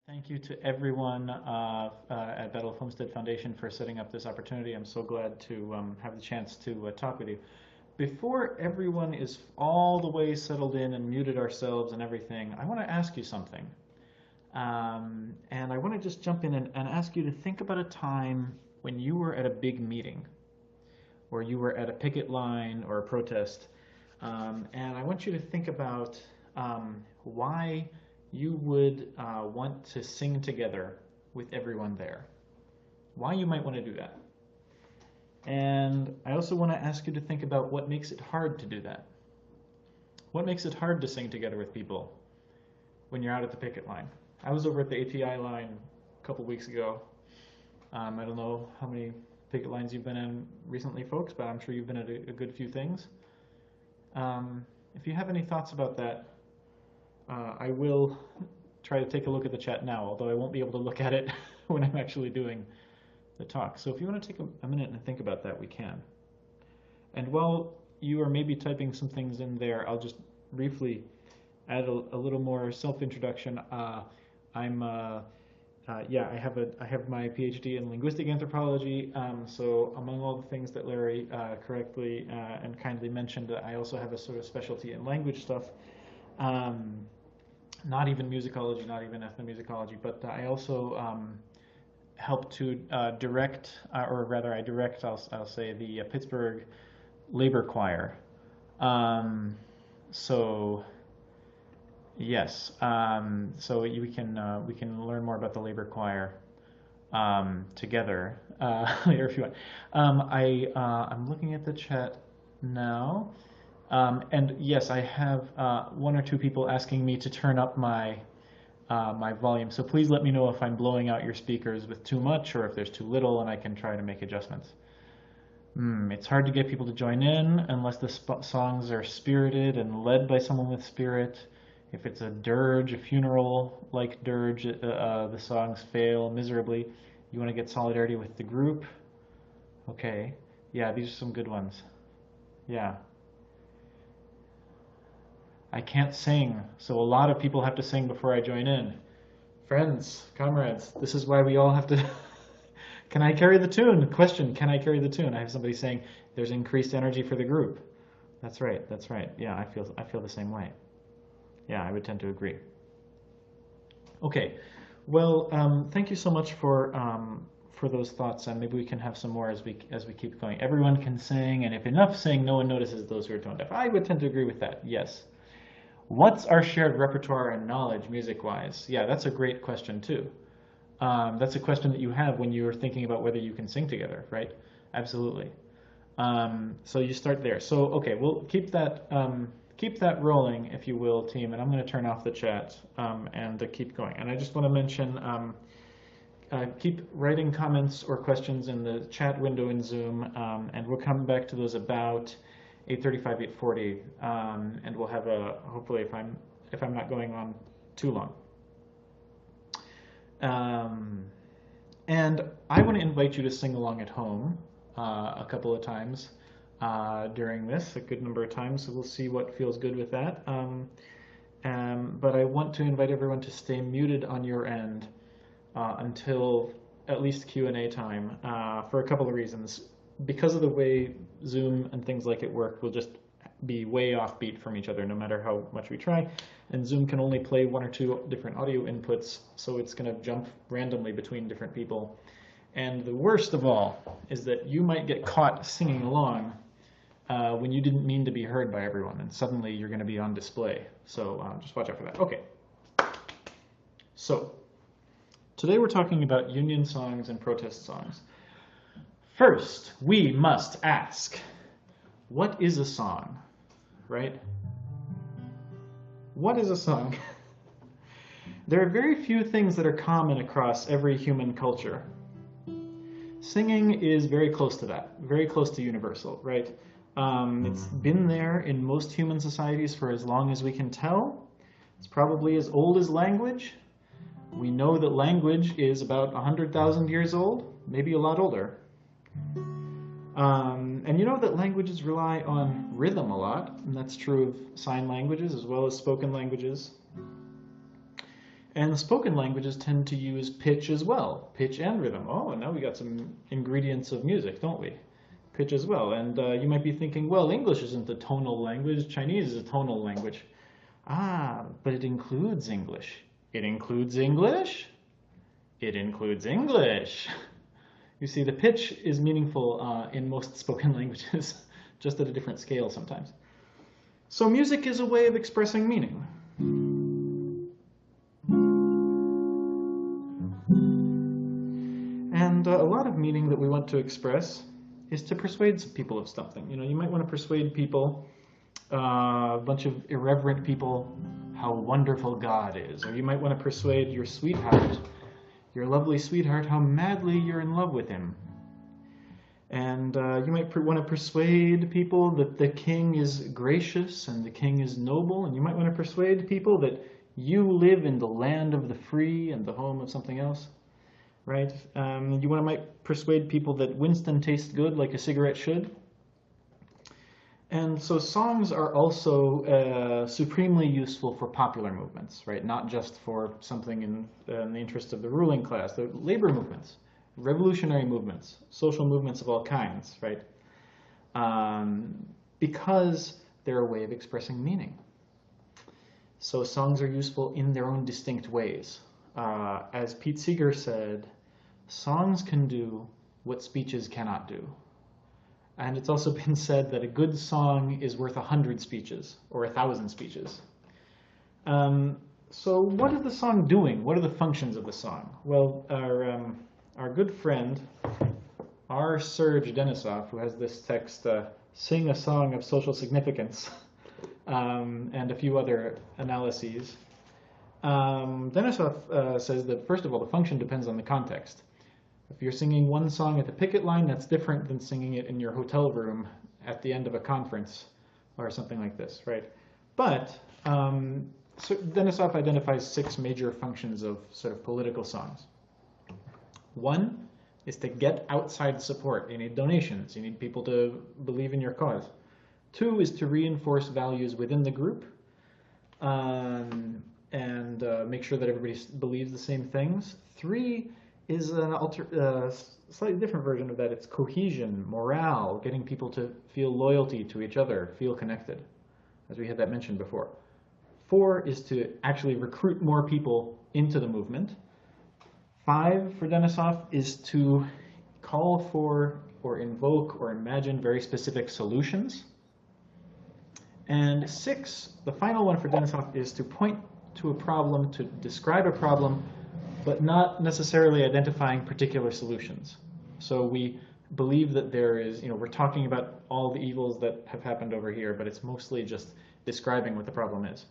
Thank you to everyone at Battle of Homestead Foundation for setting up this opportunity. I'm so glad to have the chance to talk with you. Before everyone is all the way settled in and muted ourselves and everything, I want to ask you something. And I want to just jump in and ask you to think about a time when you were at a big meeting, or you were at a picket line or a protest, and I want you to think about why you would want to sing together with everyone there. Why you might want to do that. And I also want to ask you to think about what makes it hard to do that. What makes it hard to sing together with people when you're out at the picket line? I was over at the API line a couple weeks ago. I don't know how many picket lines you've been in recently, folks, but I'm sure you've been at a good few things. If you have any thoughts about that, I will try to take a look at the chat now, although I won't be able to look at it when I'm actually doing the talk. So if you want to take a minute and think about that, we can. And while you are maybe typing some things in there, I'll just briefly add a little more self-introduction. I have my PhD in linguistic anthropology. So among all the things that Larry correctly and kindly mentioned, I also have a sort of specialty in language stuff. Not even musicology, not even ethnomusicology, but I also help to direct, or rather I direct, I'll say, the Pittsburgh Labor Choir. So yes, so we can learn more about the Labor Choir together later if you want. I'm looking at the chat now. And yes, I have one or two people asking me to turn up my my volume. So please let me know if I'm blowing out your speakers with too much or if there's too little, and I can try to make adjustments. It's hard to get people to join in unless the songs are spirited and led by someone with spirit. If it's a dirge, a funeral-like dirge, the songs fail miserably. You want to get solidarity with the group. Okay, yeah, these are some good ones. Yeah. I can't sing, so a lot of people have to sing before I join in. Friends, comrades, this is why we all have to... Can I carry the tune? Question, can I carry the tune? I have somebody saying there's increased energy for the group. That's right, that's right. Yeah, I feel the same way. Yeah, I would tend to agree. Okay, well, thank you so much for those thoughts, and maybe we can have some more as we keep going. Everyone can sing, and if enough sing, no one notices those who are tone deaf. I would tend to agree with that, yes. What's our shared repertoire and knowledge music-wise? Yeah, that's a great question too. That's a question that you have when you're thinking about whether you can sing together, right? Absolutely. So you start there. So okay, we'll keep that rolling, if you will, team. And I'm going to turn off the chat and keep going. And I just want to mention, keep writing comments or questions in the chat window in Zoom, and we'll come back to those about 8:35, 8:40, and we'll have hopefully if I'm not going on too long. And I want to invite you to sing along at home a couple of times during this, a good number of times, so we'll see what feels good with that. But I want to invite everyone to stay muted on your end until at least Q&A time for a couple of reasons. Because of the way Zoom and things like it work, we'll just be way offbeat from each other no matter how much we try. And Zoom can only play one or two different audio inputs, so it's going to jump randomly between different people. And the worst of all is that you might get caught singing along when you didn't mean to be heard by everyone, and suddenly you're going to be on display. So just watch out for that. Okay. So today we're talking about union songs and protest songs. First, we must ask, what is a song, right? What is a song? There are very few things that are common across every human culture. Singing is very close to that, very close to universal, right? It's been there in most human societies for as long as we can tell. It's probably as old as language. We know that language is about 100,000 years old, maybe a lot older. And you know that languages rely on rhythm a lot, and that's true of sign languages as well as spoken languages. And spoken languages tend to use pitch as well, pitch and rhythm. Oh, now we got some ingredients of music, don't we? Pitch as well. And you might be thinking, well, English isn't a tonal language, Chinese is a tonal language. Ah, but it includes English. It includes English? It includes English. You see, the pitch is meaningful in most spoken languages, just at a different scale sometimes. So music is a way of expressing meaning. And a lot of meaning that we want to express is to persuade people of something. You know, you might want to persuade people, a bunch of irreverent people, how wonderful God is. Or you might want to persuade your sweetheart, your lovely sweetheart, how madly you're in love with him. And you might want to persuade people that the king is gracious and the king is noble. And you might want to persuade people that you live in the land of the free and the home of something else. Right? You might persuade people that Winston tastes good like a cigarette should. And so songs are also supremely useful for popular movements, right? Not just for something in the interest of the ruling class. The labor movements, revolutionary movements, social movements of all kinds, right? Because they're a way of expressing meaning. So songs are useful in their own distinct ways. As Pete Seeger said, songs can do what speeches cannot do. And it's also been said that a good song is worth 100 speeches or 1,000 speeches. So what is the song doing? What are the functions of the song? Well, our good friend, R. Serge Denisov, who has this text, Sing a Song of Social Significance, and a few other analyses, Denisov says that, first of all, the function depends on the context. If you're singing one song at the picket line, that's different than singing it in your hotel room at the end of a conference or something like this, right? But so Denisov identifies 6 major functions of sort of political songs. One is to get outside support. You need donations. You need people to believe in your cause. 2 is to reinforce values within the group and make sure that everybody believes the same things. 3 is an slightly different version of that. It's cohesion, morale, getting people to feel loyalty to each other, feel connected, as we had that mentioned before. 4 is to actually recruit more people into the movement. 5 for Denisov is to call for or invoke or imagine very specific solutions. And 6, the final one for Denisov, is to point to a problem, to describe a problem, but not necessarily identifying particular solutions. So we believe that there is, we're talking about all the evils that have happened over here, but it's mostly just describing what the problem is.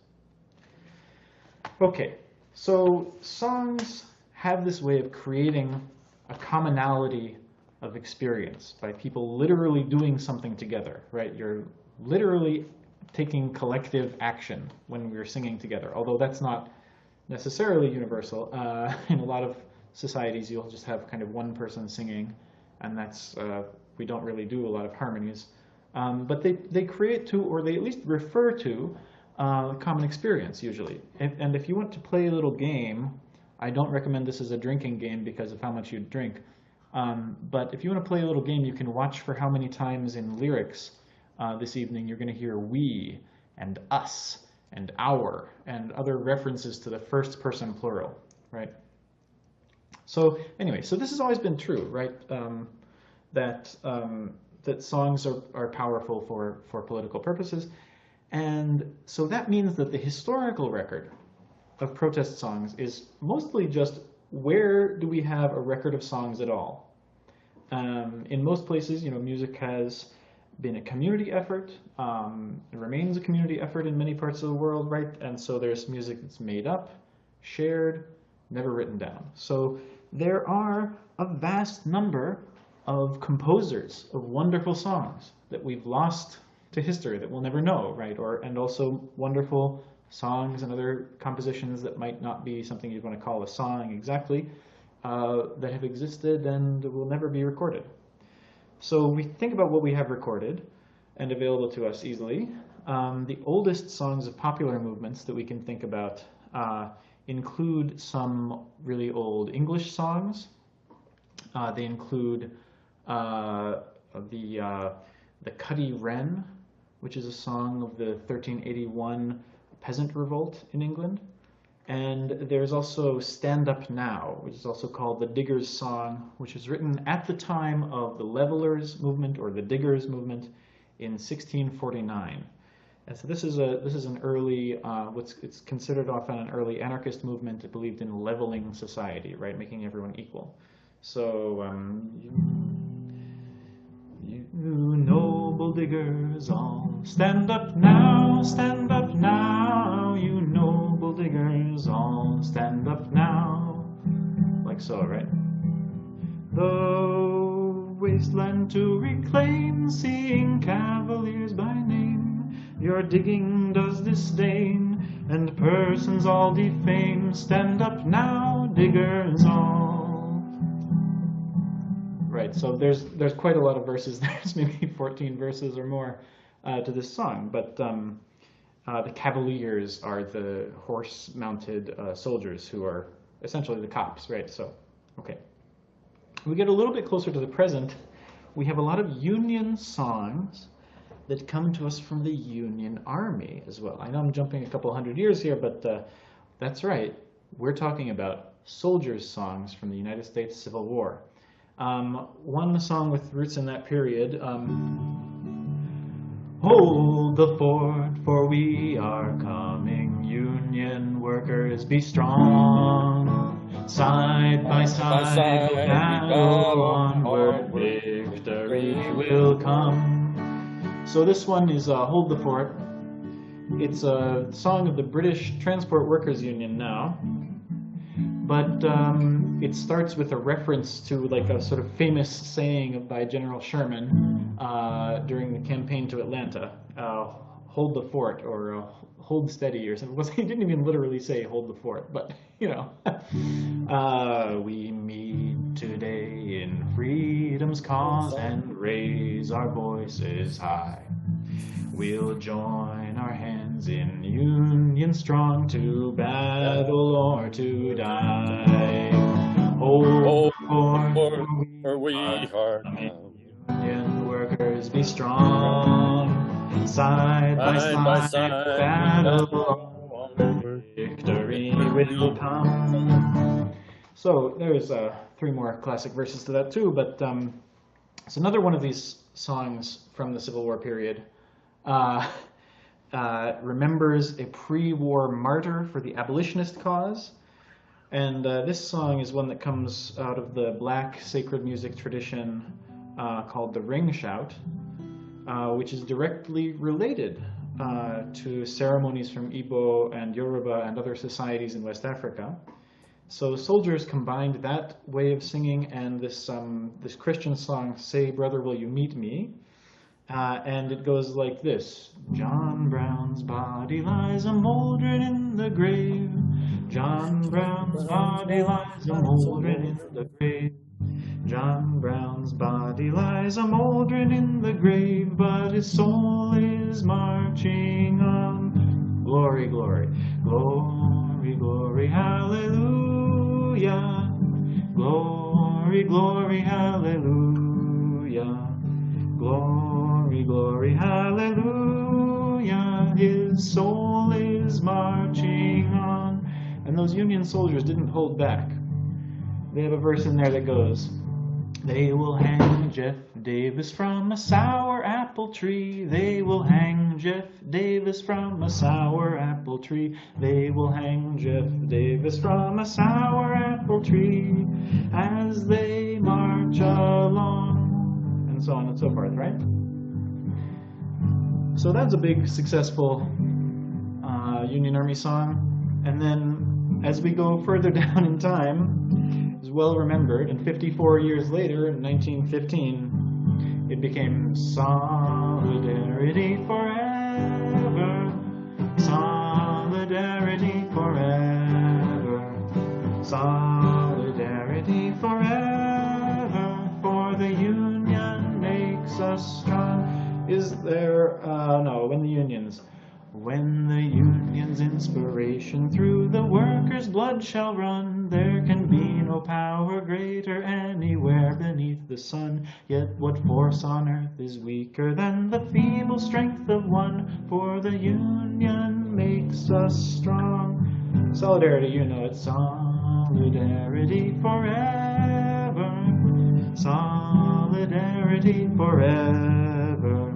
Okay, so songs have this way of creating a commonality of experience by people literally doing something together, right? You're literally taking collective action when we're singing together, although that's not necessarily universal. In a lot of societies, you'll just have kind of one person singing, and that's, we don't really do a lot of harmonies. But they create to, or they at least refer to, common experience, usually. And if you want to play a little game, I don't recommend this as a drinking game because of how much you drink. But if you want to play a little game, you can watch for how many times in lyrics this evening you're going to hear we and us and our and other references to the first person plural, right? So anyway, so this has always been true, right? That songs are powerful for political purposes. And so that means that the historical record of protest songs is mostly just where do we have a record of songs at all? In most places, music has been a community effort. It remains a community effort in many parts of the world, right? And so there's music that's made up, shared, never written down. So there are a vast number of composers of wonderful songs that we've lost to history that we'll never know, right? And also wonderful songs and other compositions that might not be something you'd want to call a song exactly, that have existed and will never be recorded. So we think about what we have recorded and available to us easily. The oldest songs of popular movements that we can think about include some really old English songs. They include the Cuddy Wren, which is a song of the 1381 peasant revolt in England. And there's also Stand Up Now, which is also called the Diggers' Song, which was written at the time of the Levelers movement or the Diggers movement in 1649. And so this is an early, it's considered often an early anarchist movement that believed in leveling society, right, making everyone equal. So, you noble diggers all, stand up now, you noble diggers all, stand up now. Like so, right? The wasteland to reclaim, seeing cavaliers by name, your digging does disdain, and persons all defame. Stand up now, diggers all. Right, so there's quite a lot of verses. There's maybe 14 verses or more to this song, but the cavaliers are the horse-mounted soldiers who are essentially the cops, right? So, okay. We get a little bit closer to the present. We have a lot of Union songs that come to us from the Union Army as well. I know I'm jumping a couple hundred years here, but that's right. We're talking about soldiers' songs from the United States Civil War. One song with roots in that period, hold the fort, for we are coming, Union workers, be strong, side by side, we'll battle onward, victory will come. So this one is Hold the Fort. It's a song of the British Transport Workers Union now. But it starts with a reference to like a sort of famous saying by General Sherman during the campaign to Atlanta, hold the fort, or hold steady, or something. He didn't even literally say hold the fort, but you know. We meet today in freedom's cause and raise our voices high. We'll join our hands in union strong to battle or to die. Hold the fort, for we are Union workers, be strong. Side by side, battle onward, victory will come. So there's 3 more classic verses to that too, but it's another one of these songs from the Civil War period. Remembers a pre-war martyr for the abolitionist cause. And this song is one that comes out of the black sacred music tradition called the Ring Shout, which is directly related to ceremonies from Igbo and Yoruba and other societies in West Africa. So soldiers combined that way of singing and this Christian song, Say Brother Will You Meet Me? And it goes like this. John Brown's body lies a mouldering in the grave. John Brown's body lies a mouldering in the grave. John Brown's body lies a mouldering in the grave, but his soul is marching on. Glory, glory, glory, glory, hallelujah. Glory, glory, hallelujah. Glory, glory, hallelujah, his soul is marching on. And those Union soldiers didn't hold back. They have a verse in there that goes, they will hang Jeff Davis from a sour apple tree. They will hang Jeff Davis from a sour apple tree. They will hang Jeff Davis from a sour apple tree as they march along. And so on and so forth, right? So that's a big, successful Union Army song. And then, as we go further down in time, is well remembered, and 54 years later, in 1915, it became Solidarity Forever, Solidarity Forever, Solidarity Forever, for the Union makes us strong. Is there, no, when the unions When the union's inspiration through the workers' blood shall run, there can be no power greater anywhere beneath the sun. Yet what force on earth is weaker than the feeble strength of one? For the union makes us strong. Solidarity, you know it. Solidarity forever. Solidarity forever.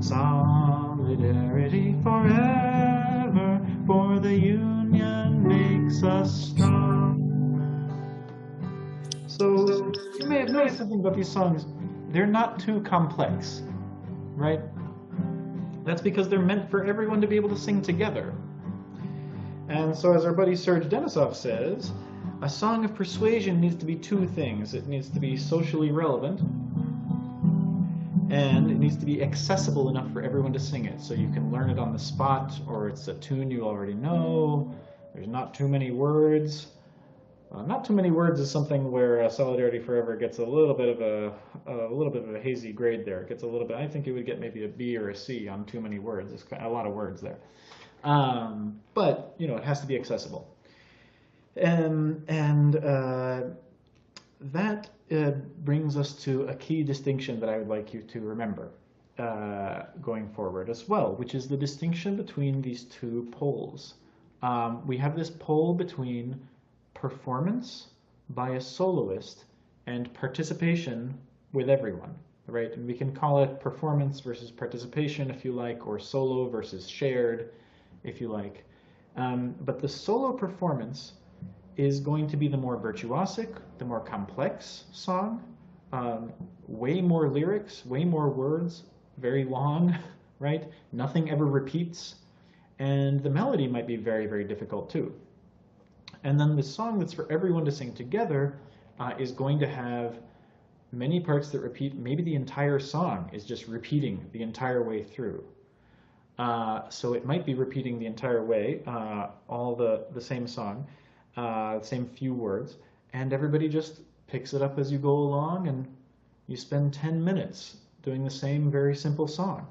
Solidarity forever, for the union makes us strong. So you may have noticed something about these songs. They're not too complex, right? That's because they're meant for everyone to be able to sing together. And so as our buddy Serge Denisov says, a song of persuasion needs to be two things. It needs to be socially relevant, and it needs to be accessible enough for everyone to sing it, so you can learn it on the spot, or it's a tune you already know. There's not too many words. Not too many words is something where Solidarity Forever gets a little bit of a hazy grade there. It gets a little bit. I think it would get maybe a B or a C on too many words. There's a lot of words there, but you know, it has to be accessible, and that brings us to a key distinction that I would like you to remember going forward as well, which is the distinction between these two poles. We have this pole between performance by a soloist and participation with everyone, right? And we can call it performance versus participation if you like, or solo versus shared if you like. But the solo performance is going to be the more virtuosic, the more complex song, way more lyrics, way more words, very long, right? Nothing ever repeats, and the melody might be very, very difficult too. And then the song that's for everyone to sing together is going to have many parts that repeat. Maybe the entire song is just repeating the entire way through. So it might be repeating the entire way, all the same song, same few words, and everybody just picks it up as you go along, and you spend 10 minutes doing the same very simple song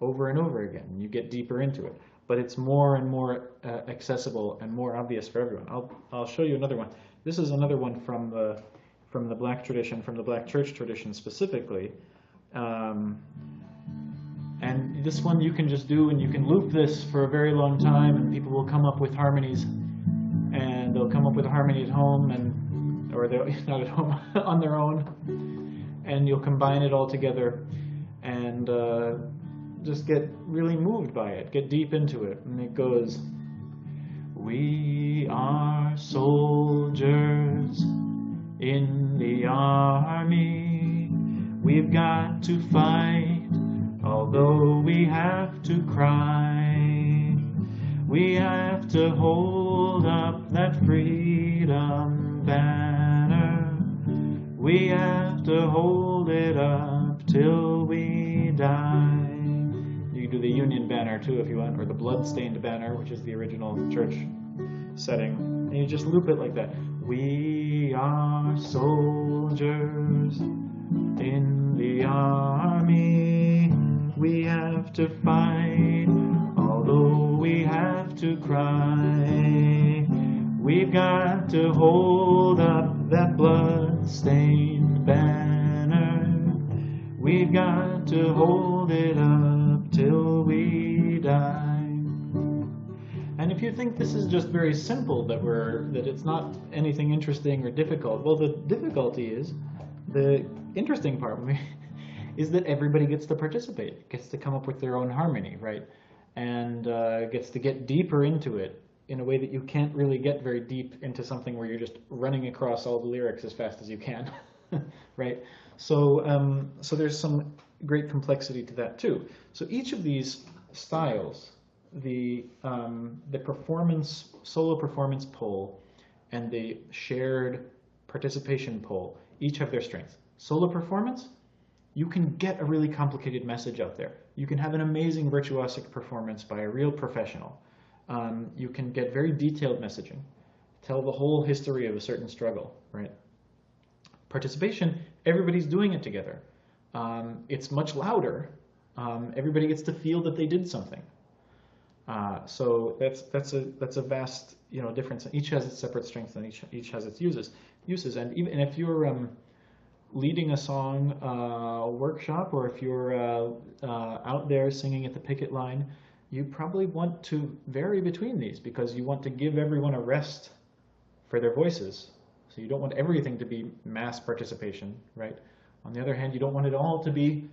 over and over again, and you get deeper into it. But it's more and more accessible and more obvious for everyone. I'll show you another one. This is another one from the Black tradition, from the Black church tradition specifically. And this one you can just do, and you can loop this for a very long time, and people will come up with harmonies, and they'll come up with a harmony at home, or they're not at home, on their own, and you'll combine it all together, and just get really moved by it, get deep into it. And it goes, we are soldiers in the army, we've got to fight, although we have to cry, we have to hold up that freedom banner, we have to hold it up till we die. You can do the Union banner too if you want, or the blood-stained banner, which is the original church setting, and you just loop it like that. We are soldiers in the army, we have to fight, although we have to cry, we've got to hold up that blood-stained banner, we've got to hold it up till we die. And if you think this is just very simple, that it's not anything interesting or difficult, well, the difficulty is, the interesting part is that everybody gets to participate, gets to come up with their own harmony, right? And gets to get deeper into it in a way that you can't really get very deep into something where you're just running across all the lyrics as fast as you can, right? So, so there's some great complexity to that too. So each of these styles, the performance, solo performance pole and the shared participation pole, each have their strengths. Solo performance, you can get a really complicated message out there. You can have an amazing virtuosic performance by a real professional. You can get very detailed messaging, tell the whole history of a certain struggle, right? Participation, everybody's doing it together. It's much louder. Everybody gets to feel that they did something. So that's a vast difference. Each has its separate strengths and each has its uses. And even if you're leading a song workshop, or if you're out there singing at the picket line, you probably want to vary between these because you want to give everyone a rest for their voices. So you don't want everything to be mass participation, right? On the other hand, you don't want it all to be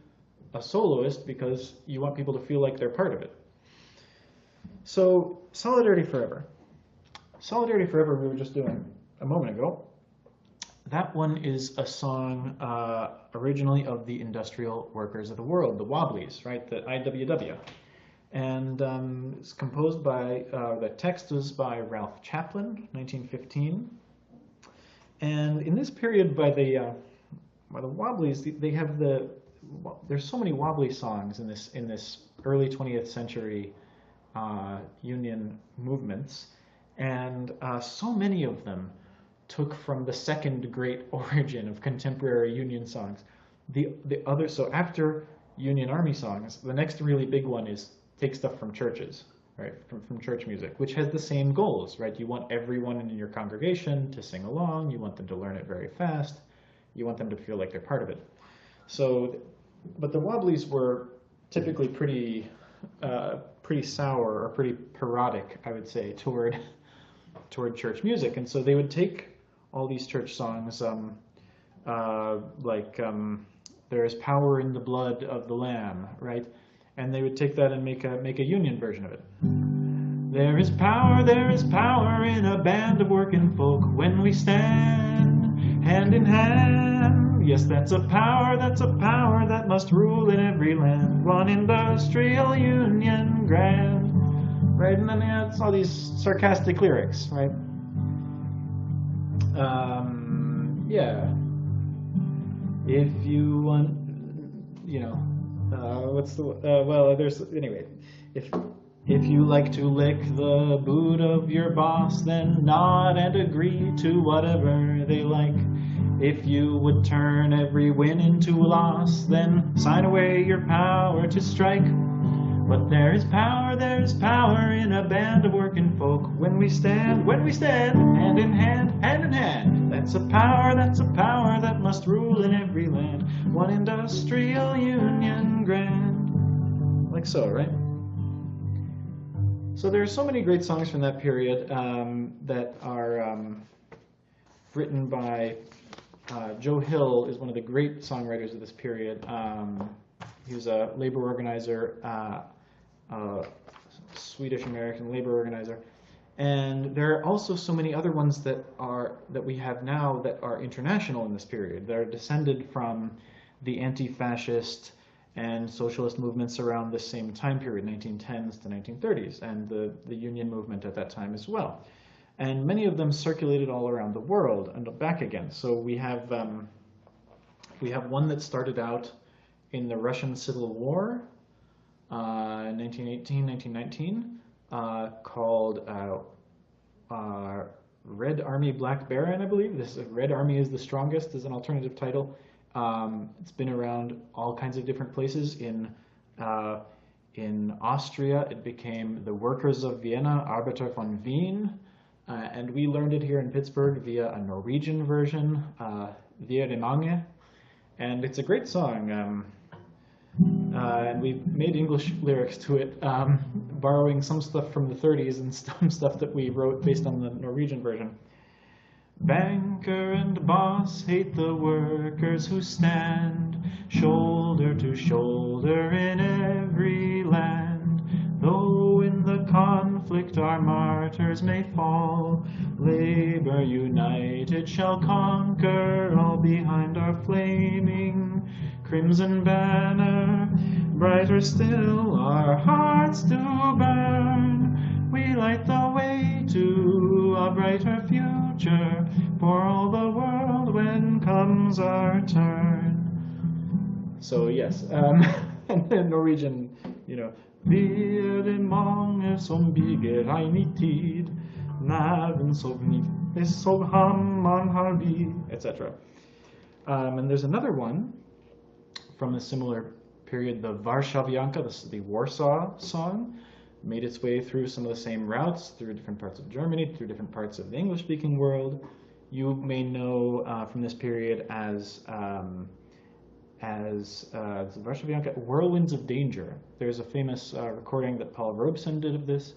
a soloist because you want people to feel like they're part of it. So Solidarity Forever. Solidarity Forever we were just doing a moment ago. That one is a song originally of the Industrial Workers of the World, the Wobblies, right? The IWW. And it's composed by, the text was by Ralph Chaplin, 1915. And in this period by the Wobblies, they have there's so many wobbly songs in this early 20th century union movements, and so many of them took from the second great origin of contemporary union songs. So after Union Army songs, the next really big one is take stuff from churches, right? From church music, which has the same goals, right? You want everyone in your congregation to sing along. You want them to learn it very fast. You want them to feel like they're part of it. So, but the Wobblies were typically pretty sour or pretty parodic, I would say, toward church music. And so they would take all these church songs, like there is power in the blood of the Lamb, right? And they would take that and make a union version of it. There is power in a band of working folk when we stand hand in hand. Yes, that's a power that must rule in every land. One industrial union grand. Right, and then it's all these sarcastic lyrics, right? Yeah. If you want, if you like to lick the boot of your boss, then nod and agree to whatever they like. If you would turn every win into a loss, then sign away your power to strike. But there is power in a band of working folk when we stand hand in hand. That's a power that must rule in every land. One industrial union grand. Like so, right? So there are so many great songs from that period that are written by Joe Hill, is one of the great songwriters of this period. He was a labor organizer, Swedish-American labor organizer. And there are also so many other ones that we have now that are international in this period. They're descended from the anti-fascist and socialist movements around the same time period, 1910s to 1930s, and the union movement at that time as well. And many of them circulated all around the world and back again. So we have one that started out in the Russian Civil War in 1918, 1919, called Red Army, Black Baron, I believe. This Red Army is the Strongest is an alternative title. It's been around all kinds of different places. In Austria, it became the Workers of Vienna, Arbeiter von Wien. And we learned it here in Pittsburgh via a Norwegian version, Via de Mange. And it's a great song. And we made English lyrics to it, borrowing some stuff from the 30s and some stuff that we wrote based on the Norwegian version. Banker and boss hate the workers who stand shoulder to shoulder in every land. Though in the conflict our martyrs may fall, labor united shall conquer all behind our flaming crimson banner. Brighter still our hearts do burn. We light the way to a brighter future for all the world when comes our turn. So yes, and then Norwegian, Vi de mange som bygger ein I tid, næven sovnit, sov hammaren har vi, etc. And there's another one from a similar period, the Warszawianka, the Warsaw song, made its way through some of the same routes, through different parts of Germany, through different parts of the English-speaking world. You may know from this period as Whirlwinds of Danger. There's a famous recording that Paul Robeson did of this.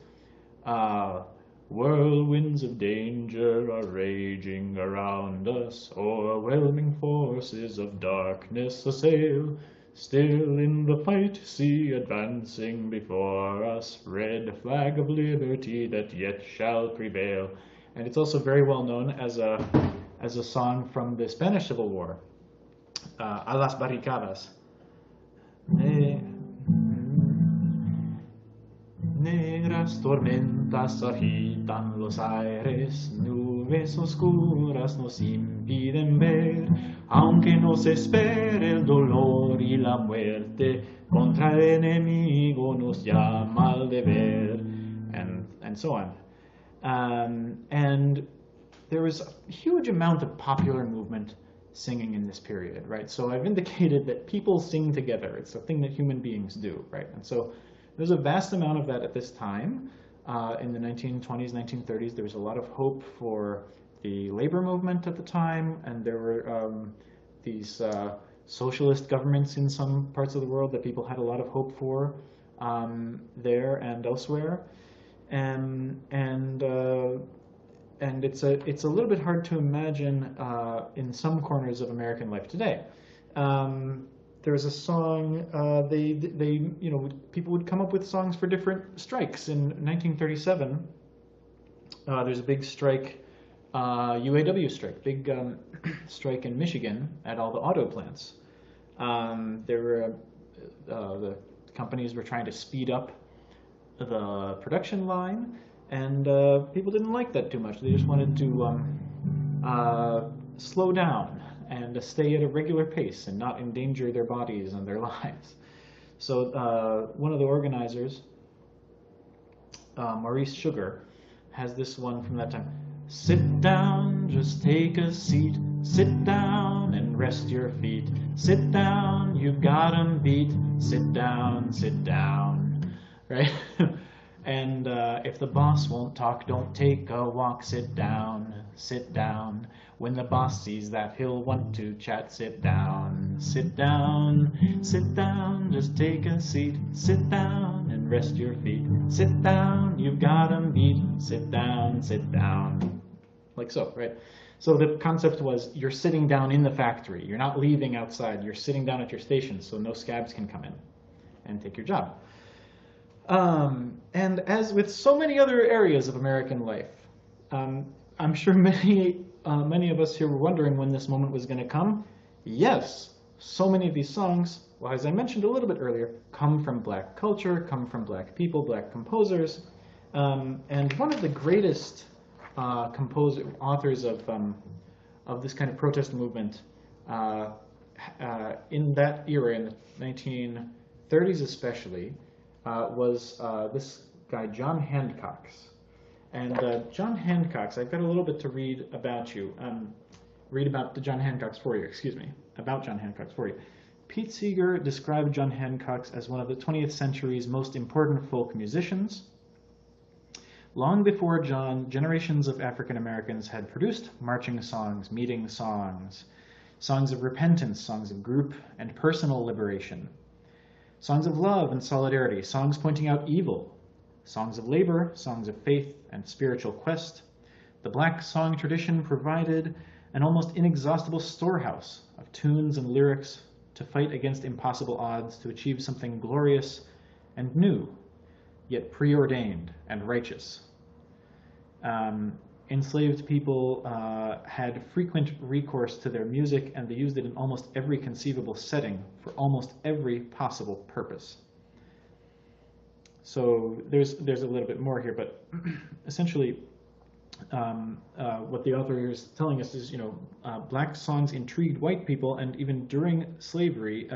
Whirlwinds of danger are raging around us, o'erwhelming forces of darkness assail. Still in the fight see advancing before us, red flag of liberty that yet shall prevail. And it's also very well known as a song from the Spanish Civil War, A las Barricadas. Negras tormentas agitan los aires, nubes oscuras nos impiden ver, aunque nos espere el dolor y la muerte, contra el enemigo nos llama al deber, and so on. And there was a huge amount of popular movement singing in this period, right? So I've indicated that people sing together. It's a thing that human beings do, right? And so there's a vast amount of that at this time. In the 1920s, 1930s, there was a lot of hope for the labor movement at the time, and there were these socialist governments in some parts of the world that people had a lot of hope for there and elsewhere. And it's a little bit hard to imagine in some corners of American life today. There's a song, people would come up with songs for different strikes. In 1937, there's a big strike, UAW strike, big strike in Michigan at all the auto plants. The companies were trying to speed up the production line, and people didn't like that too much. They just wanted to slow down and stay at a regular pace and not endanger their bodies and their lives. So one of the organizers, Maurice Sugar, has this one from that time. Sit down, just take a seat. Sit down and rest your feet. Sit down, you've got 'em beat. Sit down, right? And if the boss won't talk, don't take a walk. Sit down, sit down. When the boss sees that, he'll want to chat. Sit down, sit down, sit down, just take a seat. Sit down and rest your feet. Sit down, you've got 'em beat. Sit down, like so, right? So the concept was you're sitting down in the factory. You're not leaving outside. You're sitting down at your station so no scabs can come in and take your job. And as with so many other areas of American life, I'm sure many of us here were wondering when this moment was going to come. Yes, so many of these songs, well, as I mentioned a little bit earlier, come from black culture, come from black people, black composers. And one of the greatest authors of this kind of protest movement in that era, in the 1930s especially, was this guy, John Hancock. And John Hancock, I've got a little bit to read about John Hancock for you. Pete Seeger described John Hancock as one of the 20th century's most important folk musicians. Long before John, generations of African Americans had produced marching songs, meeting songs, songs of repentance, songs of group and personal liberation, songs of love and solidarity, songs pointing out evil, songs of labor, songs of faith and spiritual quest. The black song tradition provided an almost inexhaustible storehouse of tunes and lyrics to fight against impossible odds to achieve something glorious and new, yet preordained and righteous. Enslaved people had frequent recourse to their music, and they used it in almost every conceivable setting for almost every possible purpose. So there's a little bit more here, but essentially what the author here is telling us is, black songs intrigued white people, and even during slavery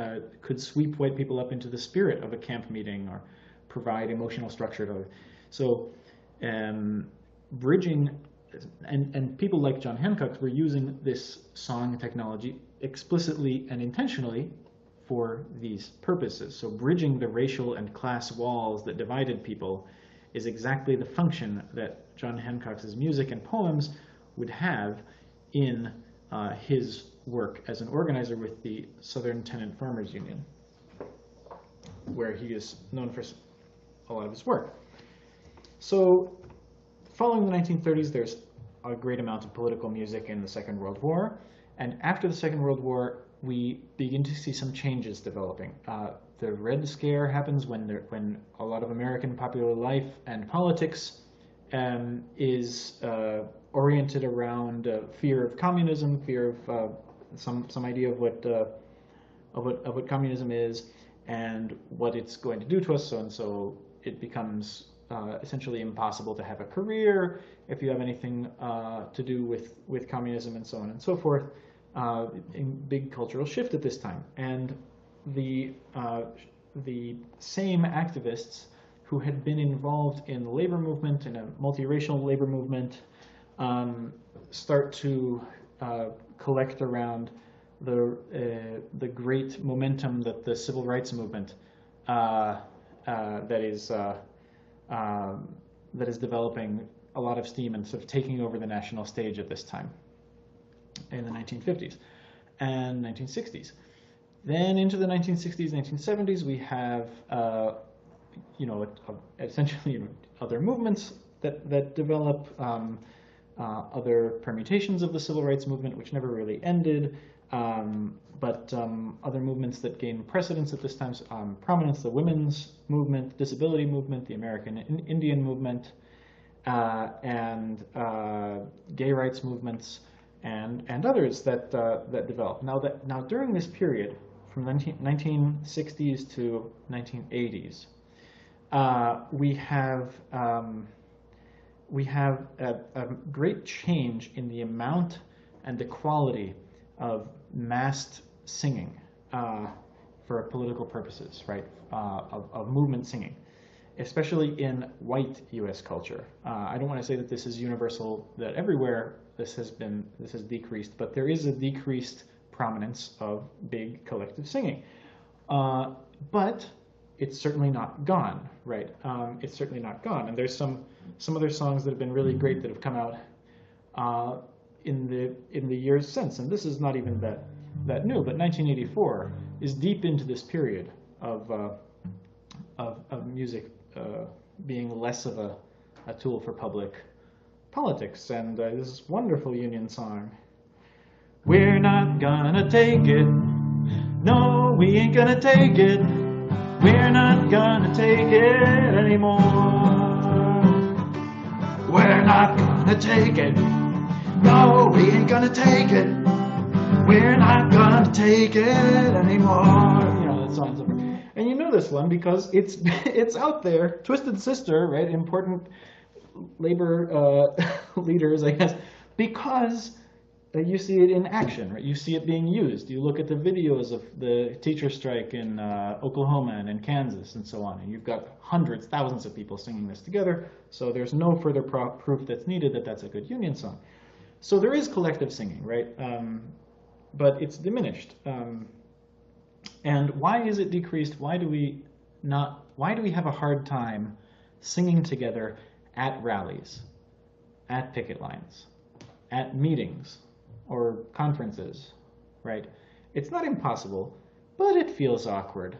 could sweep white people up into the spirit of a camp meeting or provide emotional structure to others. So bridging, and people like John Hancock were using this song technology explicitly and intentionally for these purposes. So bridging the racial and class walls that divided people is exactly the function that John Hancock's music and poems would have in his work as an organizer with the Southern Tenant Farmers Union, where he is known for a lot of his work. So following the 1930s, there's a great amount of political music in the Second World War. And after the Second World War, we begin to see some changes developing. The Red Scare happens when a lot of American popular life and politics is oriented around fear of communism, fear of some idea of what communism is and what it's going to do to us. And so it becomes essentially impossible to have a career if you have anything to do with communism and so on and so forth. Big cultural shift at this time, and the same activists who had been involved in the labor movement, in a multiracial labor movement, start to collect around the great momentum that the civil rights movement that is developing a lot of steam and sort of taking over the national stage at this time in the 1950s and 1960s. Then into the 1960s, 1970s, we have essentially other movements that develop, other permutations of the civil rights movement, which never really ended, but other movements that gain precedence at this time, prominence: the women's movement, disability movement, the American Indian movement, and gay rights movements, and others that develop. Now during this period, from 1960s to 1980s, we have a great change in the amount and the quality of massed singing for political purposes, right? Of movement singing, especially in white U.S. culture. I don't want to say that this is universal, that everywhere this has decreased, but there is a decreased prominence of big collective singing. But it's certainly not gone, right? It's certainly not gone. And there's some other songs that have been really great that have come out in the years since. And this is not even that new, but 1984 is deep into this period of music being less of a tool for public politics. And this wonderful Union song. We're not gonna take it. No, we ain't gonna take it. We're not gonna take it anymore. We're not gonna take it. No, we ain't gonna take it. We're not gonna take it anymore. You know, that song's over. And you know this one because it's out there. Twisted Sister, right? Important labor leaders, I guess, because you see it in action, right? You see it being used. You look at the videos of the teacher strike in Oklahoma and in Kansas and so on, and you've got hundreds, thousands of people singing this together, so there's no further proof that's needed that that's a good Union song. So there is collective singing, right? But it's diminished. And why is it decreased? Why do we have a hard time singing together at rallies, at picket lines, at meetings, or conferences, right? It's not impossible, but it feels awkward.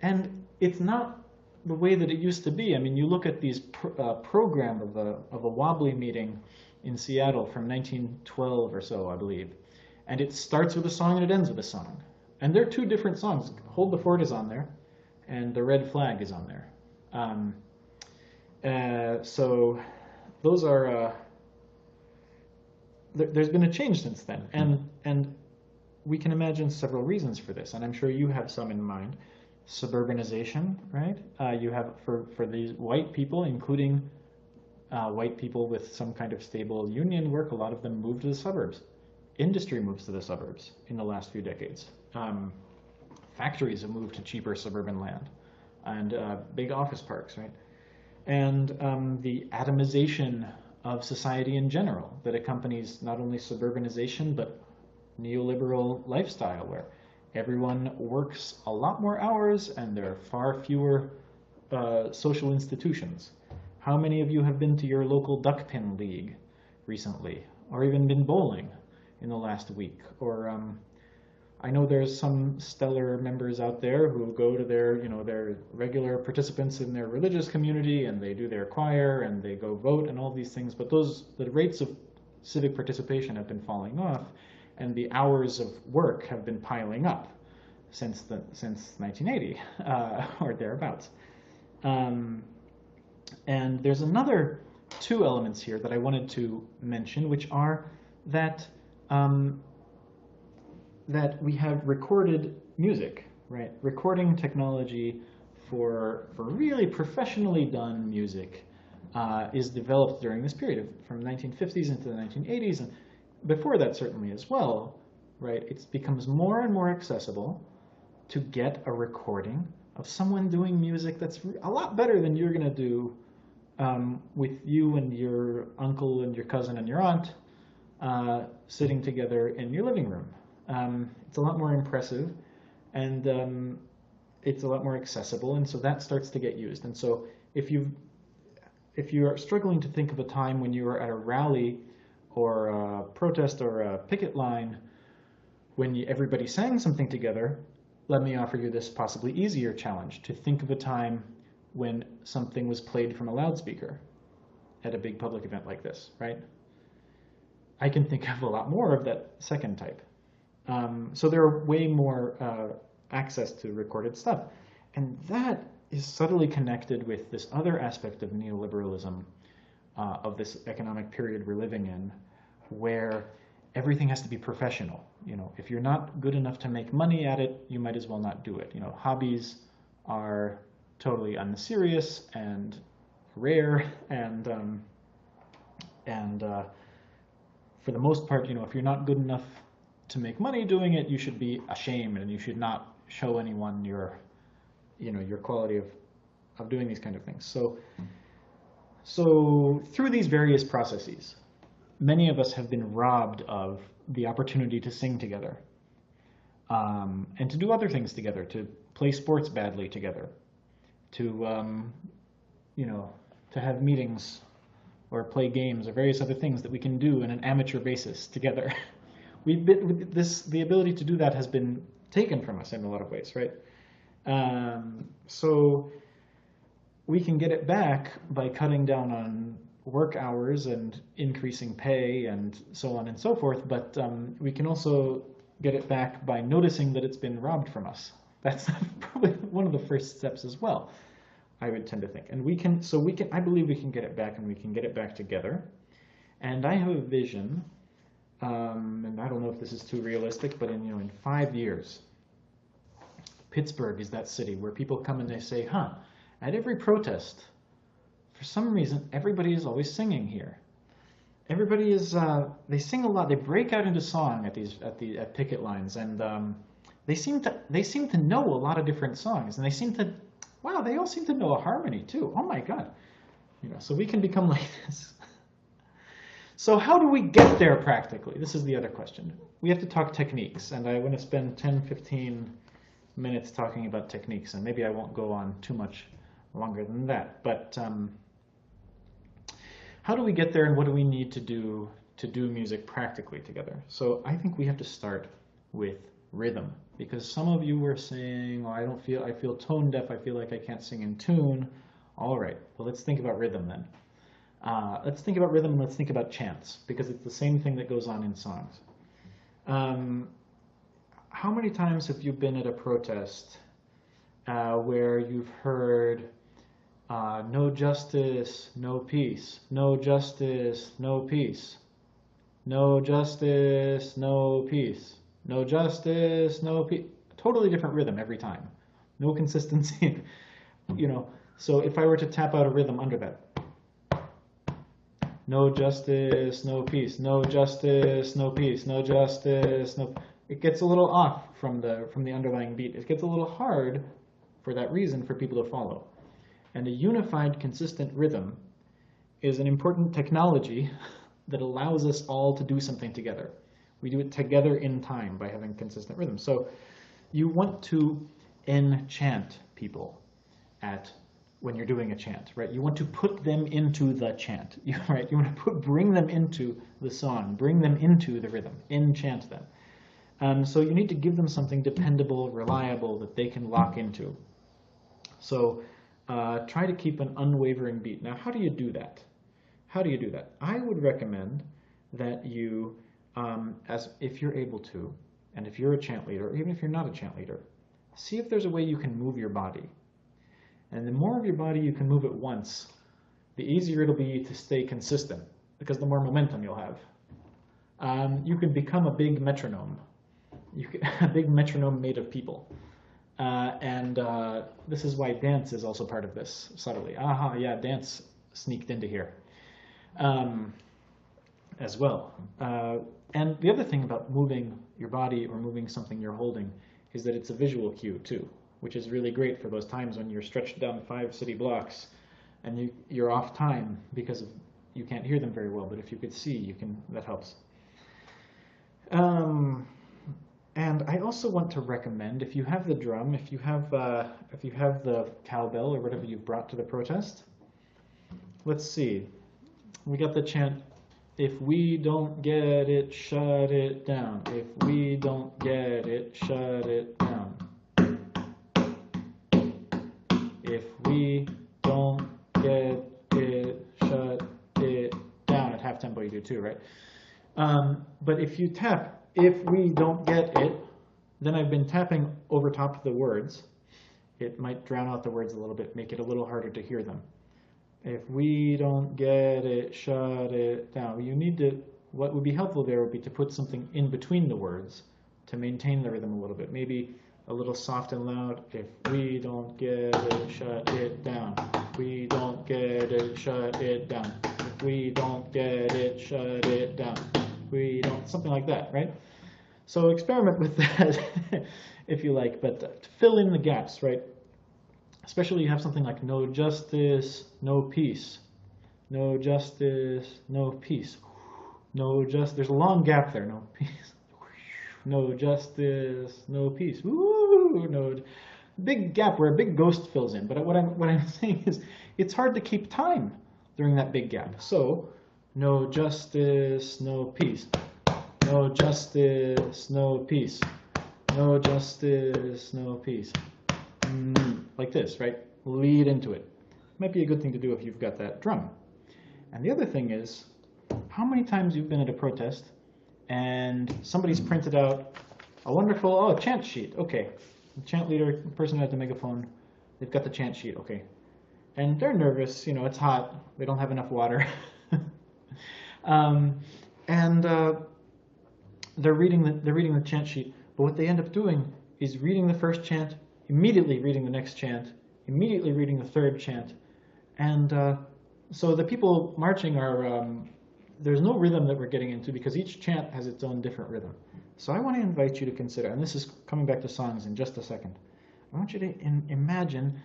And it's not the way that it used to be. I mean, you look at these program of a Wobbly meeting in Seattle from 1912 or so, I believe. And it starts with a song and it ends with a song. And they're two different songs. Hold the Fort is on there, and the Red Flag is on there. So those are... There's been a change since then, and we can imagine several reasons for this, and I'm sure you have some in mind. Suburbanization, right? You have for these white people, including white people with some kind of stable union work, a lot of them move to the suburbs. Industry moves to the suburbs in the last few decades. Factories have moved to cheaper suburban land, and big office parks, right? And the atomization of society in general that accompanies not only suburbanization but neoliberal lifestyle, where Everyone works a lot more hours, and there are far fewer social institutions. How many of you have been to your local duckpin league recently, or even been bowling in the last week? Or I know there's some stellar members out there who go to their regular participants in their religious community, and they do their choir, and they go vote and all these things, but the rates of civic participation have been falling off, and the hours of work have been piling up since 1980 or thereabouts. And there's another two elements here that I wanted to mention, which are that that we have recorded music, right? Recording technology for really professionally done music is developed during this period from the 1950s into the 1980s, and before that certainly as well, right? It becomes more and more accessible to get a recording of someone doing music that's a lot better than you're going to do with you and your uncle and your cousin and your aunt sitting together in your living room. It's a lot more impressive, and it's a lot more accessible, and so that starts to get used. And so if you are struggling to think of a time when you were at a rally or a protest or a picket line when everybody sang something together, let me offer you this possibly easier challenge, to think of a time when something was played from a loudspeaker at a big public event like this, right? I can think of a lot more of that second type. So there are way more access to recorded stuff. And that is subtly connected with this other aspect of neoliberalism, of this economic period we're living in, where everything has to be professional. If you're not good enough to make money at it, you might as well not do it. Hobbies are totally unserious and rare, and for the most part, if you're not good enough to make money doing it, you should be ashamed, and you should not show anyone your quality of doing these kind of things. So through these various processes, many of us have been robbed of the opportunity to sing together, and to do other things together, to play sports badly together, to to have meetings or play games or various other things that we can do on an amateur basis together. The ability to do that has been taken from us in a lot of ways, right? So we can get it back by cutting down on work hours and increasing pay and so on and so forth, but we can also get it back by noticing that it's been robbed from us. That's probably one of the first steps as well, I would tend to think. And I believe we can get it back, and we can get it back together. And I have a vision, and I don't know if this is too realistic, but in 5 years, Pittsburgh is that city where people come and they say, at every protest, for some reason, everybody is always singing here. Everybody is, they sing a lot, they break out into song at picket lines, and they seem to know a lot of different songs, and they all seem to know a harmony too. Oh my God. So we can become like this. So how do we get there practically? This is the other question. We have to talk techniques, and I want to spend 10, 15 minutes talking about techniques, and maybe I won't go on too much longer than that. But how do we get there, and what do we need to do music practically together? So I think we have to start with rhythm, because some of you were saying, I feel tone deaf, I feel like I can't sing in tune. All right, well, let's think about rhythm then. Let's think about rhythm, and let's think about chants, because it's the same thing that goes on in songs. How many times have you been at a protest where you've heard no justice, no peace, no justice, no peace, no justice, no peace, no justice, no peace? Totally different rhythm every time. No consistency. So if I were to tap out a rhythm under that, no justice, no peace, no justice, no peace, no justice, no, it gets a little off from the underlying beat. It gets a little hard for that reason for people to follow. And a unified, consistent rhythm is an important technology that allows us all to do something together. We do it together in time by having consistent rhythm. So You want to enchant people when you're doing a chant, right? You want to put them into the chant, right? You want to bring them into the song, bring them into the rhythm, enchant them. So you need to give them something dependable, reliable, that they can lock into. So try to keep an unwavering beat. Now, how do you do that? How do you do that? I would recommend that you, if you're able to, and if you're a chant leader, or even if you're not a chant leader, see if there's a way you can move your body. And the more of your body you can move at once, the easier it'll be to stay consistent, because the more momentum you'll have. You can become a big metronome. A big metronome made of people. This is why dance is also part of this, subtly. Aha, yeah, dance sneaked into here as well. And the other thing about moving your body or moving something you're holding is that it's a visual cue too, which is really great for those times when you're stretched down 5 city blocks and you're off time because you can't hear them very well, but if you could see, that helps. And I also want to recommend, if you have the drum, if you have the cowbell or whatever you've brought to the protest, let's see. We got the chant, if we don't get it, shut it down. If we don't get it, shut it down. If we don't get it, shut it down. At half tempo you do too, right? But if you tap, if we don't get it, then I've been tapping over top of the words. It might drown out the words a little bit, make it a little harder to hear them. If we don't get it, shut it down. What would be helpful there would be to put something in between the words to maintain the rhythm a little bit. Maybe a little soft and loud. If we don't get it, shut it down. If we don't get it, shut it down. If we don't get it, shut it down. We don't, something like that, right? So experiment with that if you like, but to fill in the gaps, right? Especially you have something like no justice, no peace. No justice, no peace. No just, there's a long gap there, no peace. No justice, no peace. Woo, no, big gap where a big ghost fills in. But what I'm saying is it's hard to keep time during that big gap. So no justice, no peace. No justice, no peace. No justice, no peace. Like this, right? Lead into it. Might be a good thing to do if you've got that drum. And the other thing is, how many times you've been at a protest and somebody's printed out a wonderful, chant sheet. Okay, the chant leader, the person who had the megaphone, they've got the chant sheet. Okay, and they're nervous. It's hot. They don't have enough water. They're reading the chant sheet, but what they end up doing is reading the first chant, immediately reading the next chant, immediately reading the third chant, and so the people marching are there's no rhythm that we're getting into because each chant has its own different rhythm. So I want to invite you to consider, and this is coming back to songs in just a second. I want you to imagine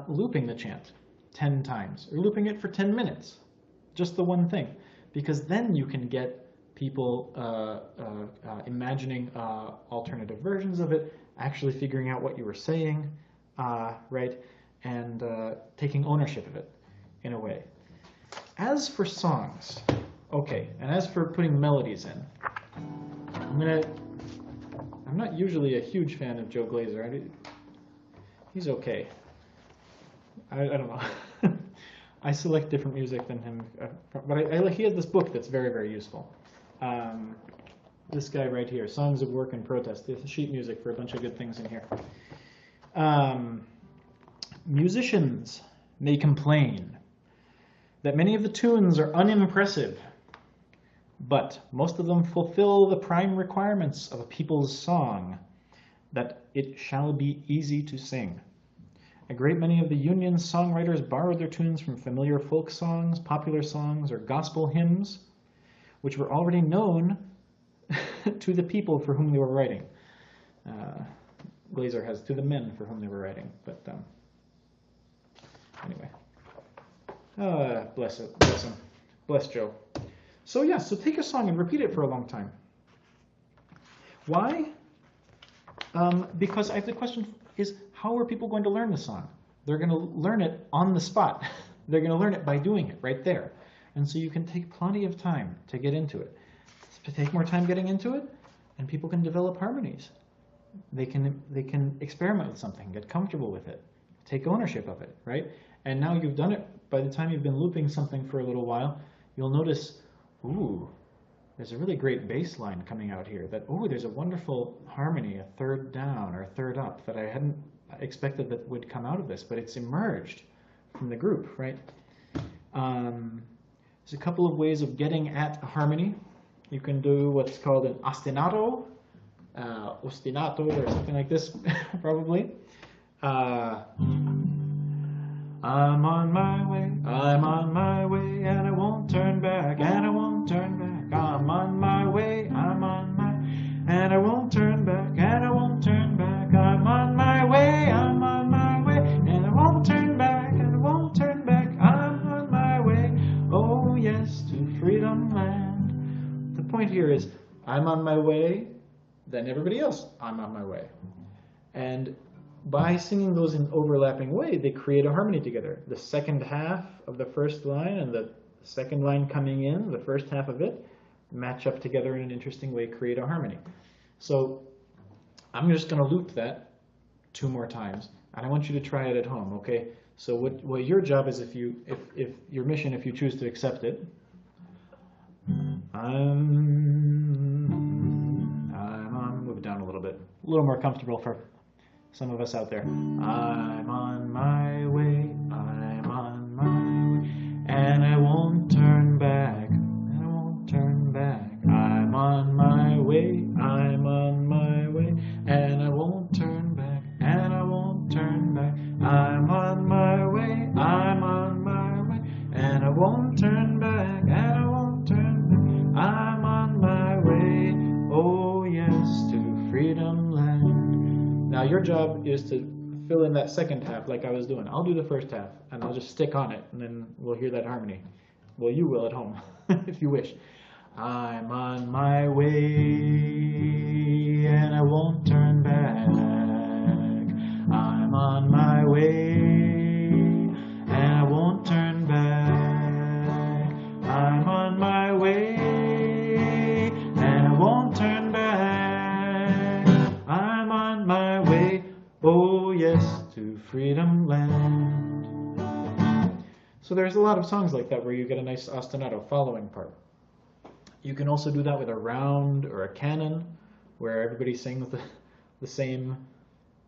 looping the chant 10 times, or looping it for 10 minutes, just the one thing, because then you can get people imagining alternative versions of it, actually figuring out what you were saying, right, and taking ownership of it in a way. As for songs, okay, and as for putting melodies in, I'm not usually a huge fan of Joe Glazer. He's okay. I don't know. I select different music than him, but he has this book that's very, very useful. This guy right here, Songs of Work and Protest. There's sheet music for a bunch of good things in here. Musicians may complain that many of the tunes are unimpressive, but most of them fulfill the prime requirements of a people's song, that it shall be easy to sing. A great many of the Union's songwriters borrowed their tunes from familiar folk songs, popular songs, or gospel hymns, which were already known to the people for whom they were writing. Glazer has to the men for whom they were writing, but anyway. Bless him. Bless Joe. So so take a song and repeat it for a long time. Why? Because the question is, how are people going to learn the song? They're going to learn it on the spot. They're going to learn it by doing it right there. And so you can take plenty of time to get into it. To take more time getting into it, and people can develop harmonies. They can experiment with something, get comfortable with it, take ownership of it, right? And now you've done it. By the time you've been looping something for a little while, you'll notice, ooh, there's a really great bass line coming out here. That, ooh, there's a wonderful harmony, a third down or a third up that I hadn't expected that would come out of this, but it's emerged from the group, right? There's a couple of ways of getting at harmony. You can do what's called an ostinato, ostinato or something like this, probably. I'm on my way, and I won't turn back, and I won't turn back. I'm on my way, and I won't turn back, and I won't turn back. I'm on my way, and I won't turn back, and I won't turn back. I'm on my way, oh yes, to freedom land. The point here is, I'm on my way, then everybody else, I'm on my way. And by singing those in overlapping way, they create a harmony together. The second half of the first line and the second line coming in, the first half of it, match up together in an interesting way, create a harmony. So I'm just going to loop that 2 more times, and I want you to try it at home, okay? So what your job is, if your mission, if you choose to accept it, move it down a little more comfortable for some of us out there. I'm on my way, and I won't turn back, and I won't turn back. I'm on my way, and I won't turn back, and I won't turn back. I'm on my way, and I won't turn back, and I won't turn back. I'm on my way, oh yes, to freedom land. Now your job is to fill in that second half like I was doing. I'll do the first half, and I'll just stick on it, and then we'll hear that harmony. Well, you will at home, if you wish. I'm on my way, and I won't turn back. I'm on my way, and I won't turn back. I'm on my way, and I won't turn back. I'm on my way, oh yes, to freedom land. So there's a lot of songs like that where you get a nice ostinato following part. You can also do that with a round or a canon, where everybody sings the same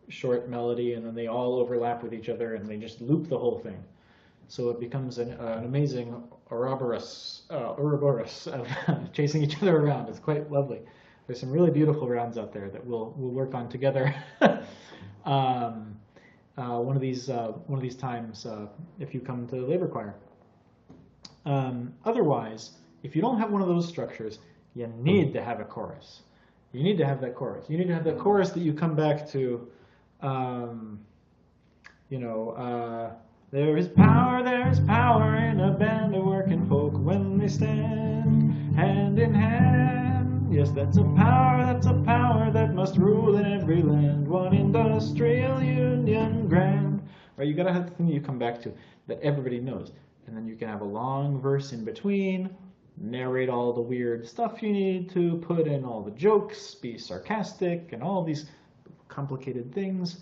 short melody, and then they all overlap with each other, and they just loop the whole thing. So it becomes an amazing Ouroboros of chasing each other around. It's quite lovely. There's some really beautiful rounds out there that we'll work on together. One of these times, if you come to the labor choir. Otherwise, if you don't have one of those structures, you need to have a chorus. You need to have that chorus. You need to have that chorus that you come back to. There is power in a band of working folk when they stand hand in hand. Yes, that's a power that must rule in every land. One industrial union grand. Right, you gotta have the thing that you come back to that everybody knows, and then you can have a long verse in between. Narrate all the weird stuff you need to, put in all the jokes, be sarcastic, and all these complicated things,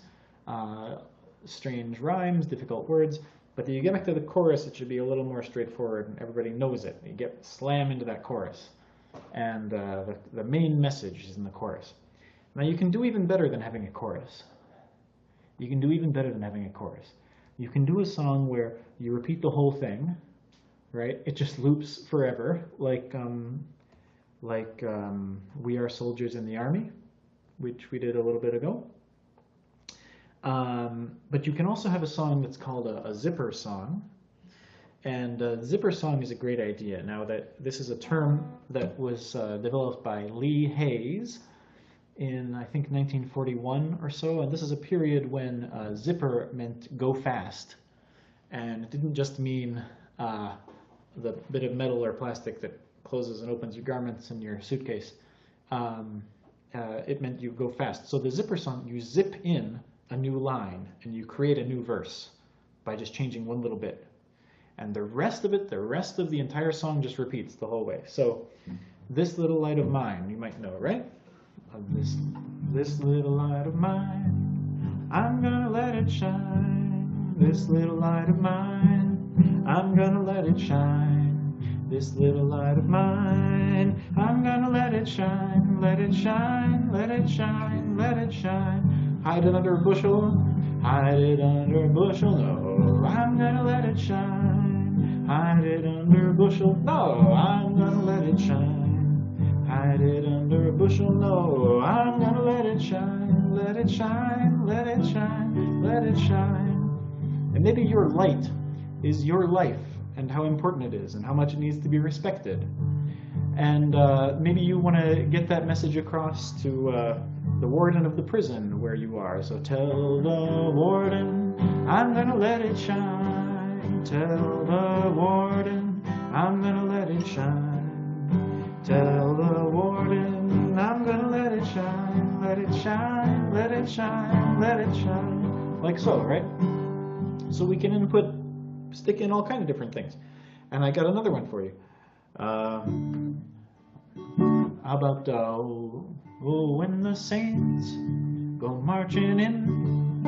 strange rhymes, difficult words. But then you get back to the chorus, it should be a little more straightforward, and everybody knows it. You slam into that chorus, and the main message is in the chorus. Now you can do even better than having a chorus. You can do a song where you repeat the whole thing, right? It just loops forever, like We Are Soldiers in the Army, which we did a little bit ago. But you can also have a song that's called a zipper song. And zipper song is a great idea. Now, that this is a term that was developed by Lee Hayes in, I think, 1941 or so. And this is a period when zipper meant go fast. And it didn't just mean the bit of metal or plastic that closes and opens your garments in your suitcase. it meant you go fast. So the zipper song, you zip in a new line and you create a new verse by just changing one little bit. And the rest of it, the rest of the entire song just repeats the whole way. So this little light of mine, you might know, right? This little light of mine, I'm gonna let it shine. This little light of mine, I'm gonna let it shine. This little light of mine, I'm gonna let it shine. Let it shine, let it shine, let it shine. Hide it under a bushel, hide it under a bushel, no, I'm gonna let it shine. Hide it under a bushel, no, I'm gonna let it shine. Hide it under a bushel, no, I'm gonna let it shine. Let it shine, let it shine, let it shine. And maybe your light is your life and how important it is and how much it needs to be respected. And maybe you want to get that message across to the warden of the prison where you are. So tell the warden, I'm gonna let it shine. Tell the warden, I'm gonna let it shine. Tell the warden, I'm gonna let it shine. Let it shine, let it shine, let it shine. Like so, right? So we can stick in all kinds of different things. And I got another one for you. How about, when the saints go marching in,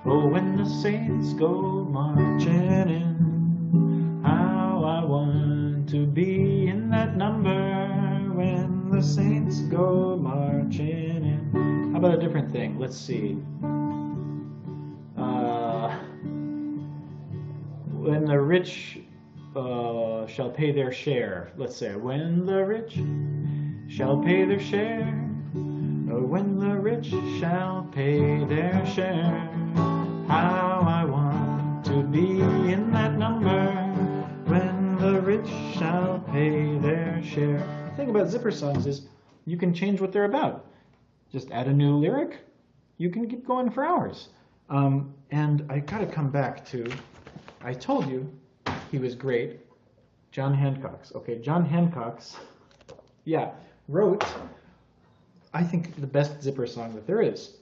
oh, when the saints go marching in, how I want to be in that number when the saints go marching in. How about a different thing? Let's see. When the rich shall pay their share. Let's say, when the rich shall pay their share, or when the rich shall pay their share, how I want to be in that number when the rich shall pay their share. The thing about zipper songs is you can change what they're about. Just add a new lyric, you can keep going for hours. And I gotta come back to, I told you he was great, John Hancock's. Okay, John Hancock's, yeah, wrote, I think, the best zipper song that there is,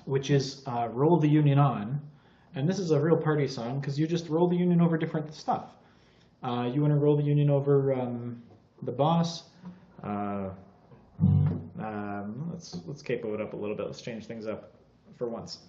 which is Roll the Union On. And this is a real party song because you just roll the union over different stuff. You want to roll the union over the boss. Let's capo it up a little bit. Let's change things up for once.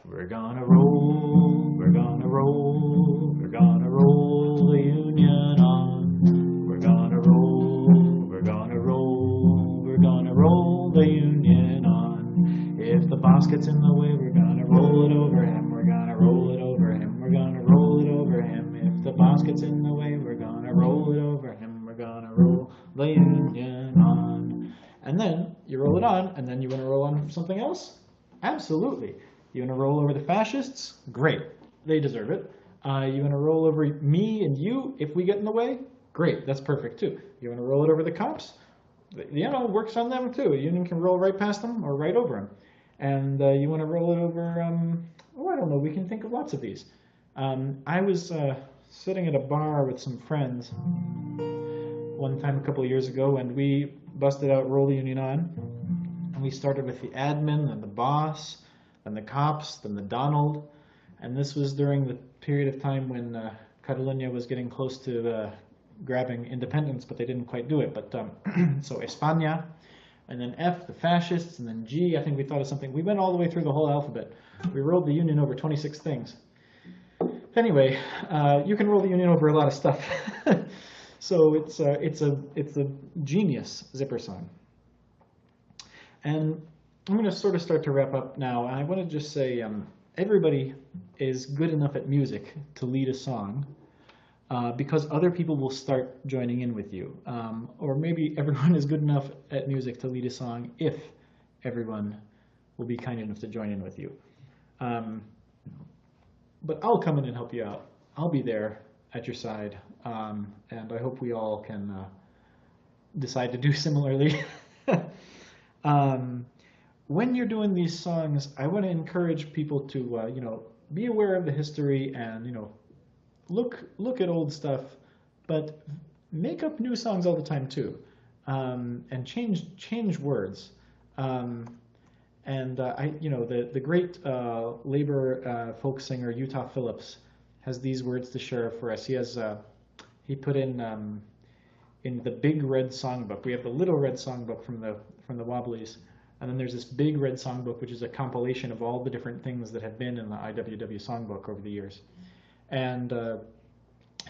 We're gonna roll, we're gonna roll, we're gonna roll the union on. We're gonna roll, we're gonna roll, we're gonna roll the union on. If the boss gets in the way, we're gonna roll it over him, we're gonna roll it over him, we're gonna roll it over him. If the boss gets in the way, we're gonna roll it over him, we're gonna roll the union on. And then you roll it on, and then you want to roll on something else? Absolutely. You want to roll over the fascists? Great. They deserve it. You want to roll over me and you if we get in the way? Great. That's perfect too. You want to roll it over the cops? You know, works on them too. A union can roll right past them or right over them. And you want to roll it over, I don't know. We can think of lots of these. I was sitting at a bar with some friends one time a couple of years ago, and we busted out Roll the Union On. And we started with the admin and the boss, then the cops, then the Donald. And this was during the period of time when Catalonia was getting close to grabbing independence, but they didn't quite do it. But so España, and then F, the fascists, and then G, I think we thought of something. We went all the way through the whole alphabet. We rolled the union over 26 things. Anyway, you can roll the union over a lot of stuff. So it's a genius zipper song. And I'm going to sort of start to wrap up now. I want to just say everybody is good enough at music to lead a song because other people will start joining in with you. Or maybe everyone is good enough at music to lead a song if everyone will be kind enough to join in with you. But I'll come in and help you out. I'll be there at your side. And I hope we all can decide to do similarly. When you're doing these songs, I want to encourage people to, be aware of the history and, look at old stuff, but make up new songs all the time too, and change words. The great labor folk singer Utah Phillips has these words to share for us. He put in the Big Red Songbook. We have the Little Red Songbook from the Wobblies, and then there's this Big Red Songbook, which is a compilation of all the different things that have been in the IWW Songbook over the years. And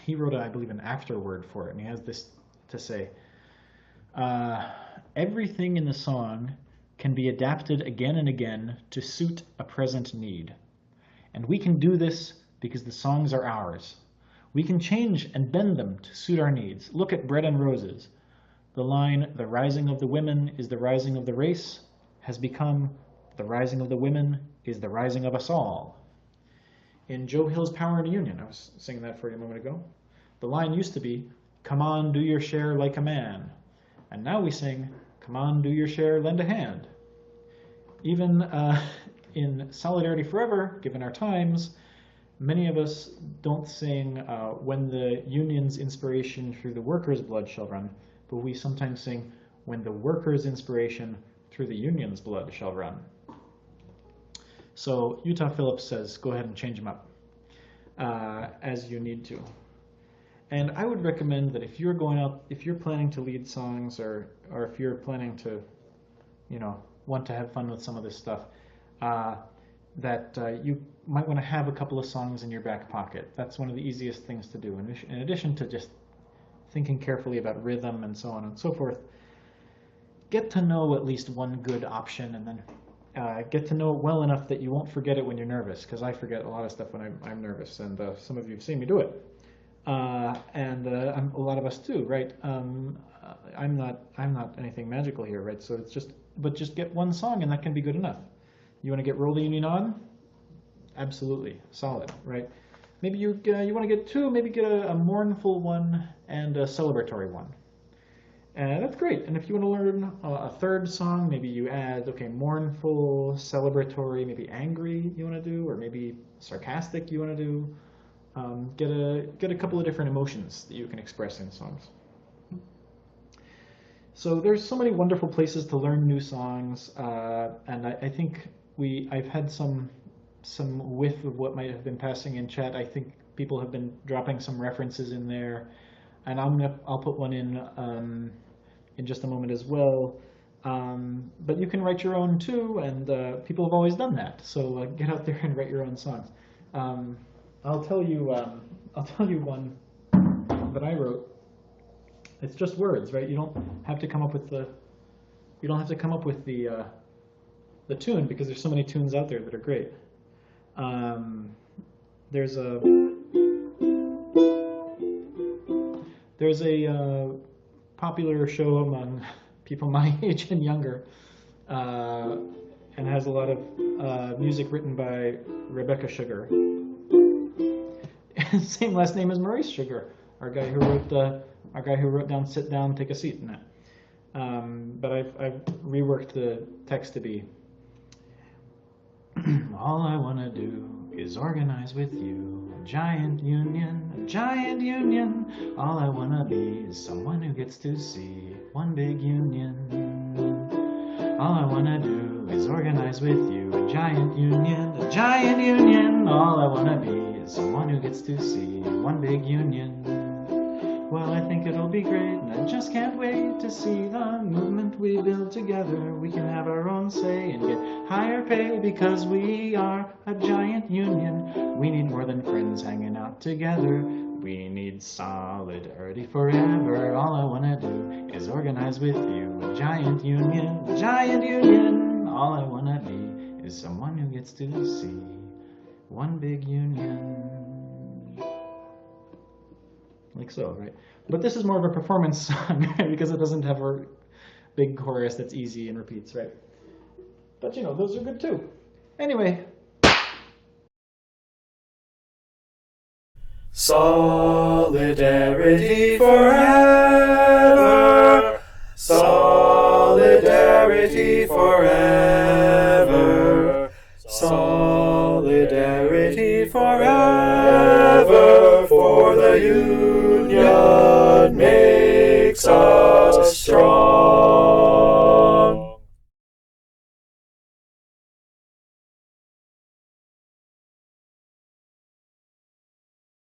he wrote, I believe, an afterword for it, and he has this to say: everything in the song can be adapted again and again to suit a present need. And we can do this because the songs are ours. We can change and bend them to suit our needs. Look at Bread and Roses. The line, "The rising of the women is the rising of the race," has become, "The rising of the women is the rising of us all." In Joe Hill's Power in a Union, I was singing that for you a moment ago, the line used to be, "Come on, do your share like a man." And now we sing, "Come on, do your share, lend a hand." Even in Solidarity Forever, given our times, many of us don't sing "When the union's inspiration through the workers' blood shall run," but we sometimes sing "When the workers' inspiration through the union's blood shall run." So Utah Phillips says, go ahead and change them up as you need to. And I would recommend that if you're planning to lead songs, or if you're planning to, want to have fun with some of this stuff, that you might want to have a couple of songs in your back pocket. That's one of the easiest things to do. In addition to just thinking carefully about rhythm and so on and so forth, get to know at least one good option, and then get to know it well enough that you won't forget it when you're nervous, because I forget a lot of stuff when I'm nervous, and some of you have seen me do it. A lot of us too, right? I'm not anything magical here, right? So just get one song, and that can be good enough. You want to get Roll the Union On? Absolutely, solid, right? Maybe you want to get two, maybe get a mournful one and a celebratory one. And that's great. And if you want to learn a third song, maybe you add, mournful, celebratory, maybe angry you want to do, or maybe sarcastic you want to do. Get a couple of different emotions that you can express in songs. So there's so many wonderful places to learn new songs, and I think I've had some whiff of what might have been passing in chat. I think people have been dropping some references in there, and I'll put one in just a moment as well. But you can write your own too, and people have always done that. So get out there and write your own songs. I'll tell you one that I wrote. It's just words, right? You don't have to come up with the tune, because there's so many tunes out there that are great. There's a popular show among people my age and younger, and has a lot of music written by Rebecca Sugar. Same last name as Maurice Sugar, our guy who wrote down "Sit Down, Take a Seat" in that. But I've reworked the text to be, all I want to do is organize with you, a giant union, a giant union. All I want to be is someone who gets to see one big union. All I want to do is organize with you, a giant union, a giant union. All I want to be is someone who gets to see one big union. Well, I think it'll be great, and I just can't wait to see the movement we build together. We can have our own say and get higher pay, because we are a giant union. We need more than friends hanging out together. We need solidarity forever. All I want to do is organize with you, a giant union, a giant union. All I want to be is someone who gets to see one big union. Like so, right? But this is more of a performance song, right? Because it doesn't have a big chorus that's easy and repeats, right? But those are good too. Anyway. Solidarity forever. Solidarity forever. Solidarity forever for the union made. makes us strong.